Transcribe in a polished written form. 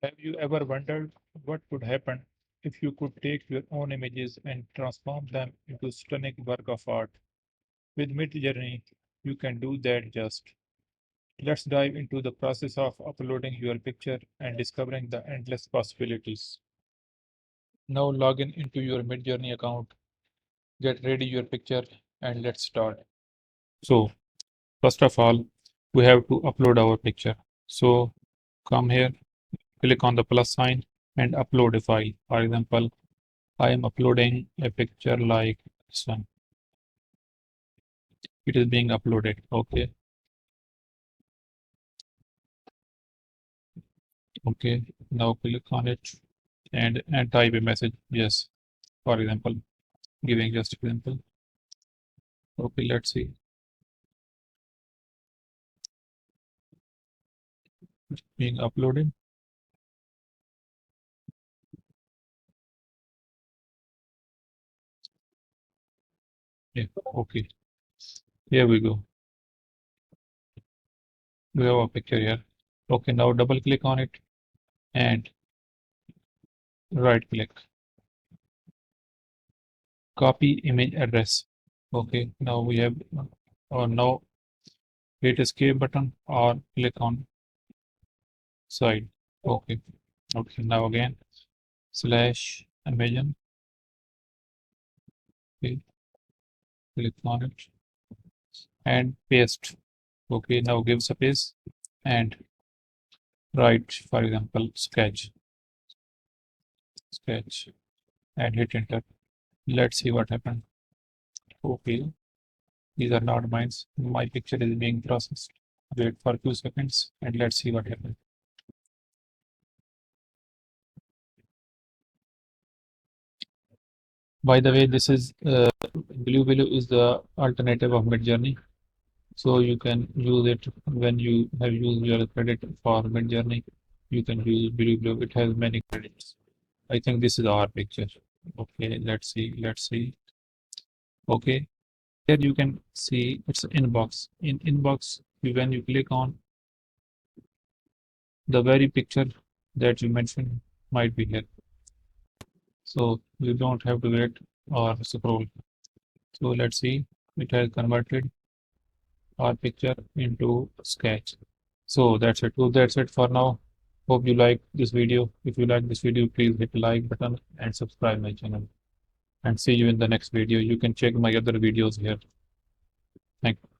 Have you ever wondered what would happen if you could take your own images and transform them into stunning work of art? With Midjourney, you can do that just. Let's dive into the process of uploading your picture and discovering the endless possibilities. Now log in into your Midjourney account, get ready your picture, and let's start. So, first of all, we have to upload our picture. So, come here, click on the plus sign and upload a file. For example, I am uploading a picture like this one. It is being uploaded. Okay. Okay. Now click on it and type a message. Yes. For example, giving just example. Okay, let's see. Being uploaded. Yeah. Okay. Here we go. We have a picture here. Okay, now double click on it and right click. Copy image address. Okay, now we have or now hit escape button or click on side. Okay. Okay, now again slash Amazon. Okay, click on it and paste. Okay, now give space and write, for example, sketch, and hit enter. Let's see what happened. Okay, these are not mine. My picture is being processed. Wait for a few seconds and let's see what happens. By the way, this is Blue is the alternative of Midjourney. So you can use it when you have used your credit for Midjourney. You can use Blue. It has many credits. I think this is our picture. Okay, let's see. Let's see. Okay, here you can see it's inbox. In inbox, when you click on the very picture that you mentioned might be here. So you don't have to wait or scroll. So let's see. It has converted our picture into sketch. So that's it. So that's it for now. Hope you like this video. If you like this video, please hit the like button and subscribe my channel. And see you in the next video. You can check my other videos here. Thank you.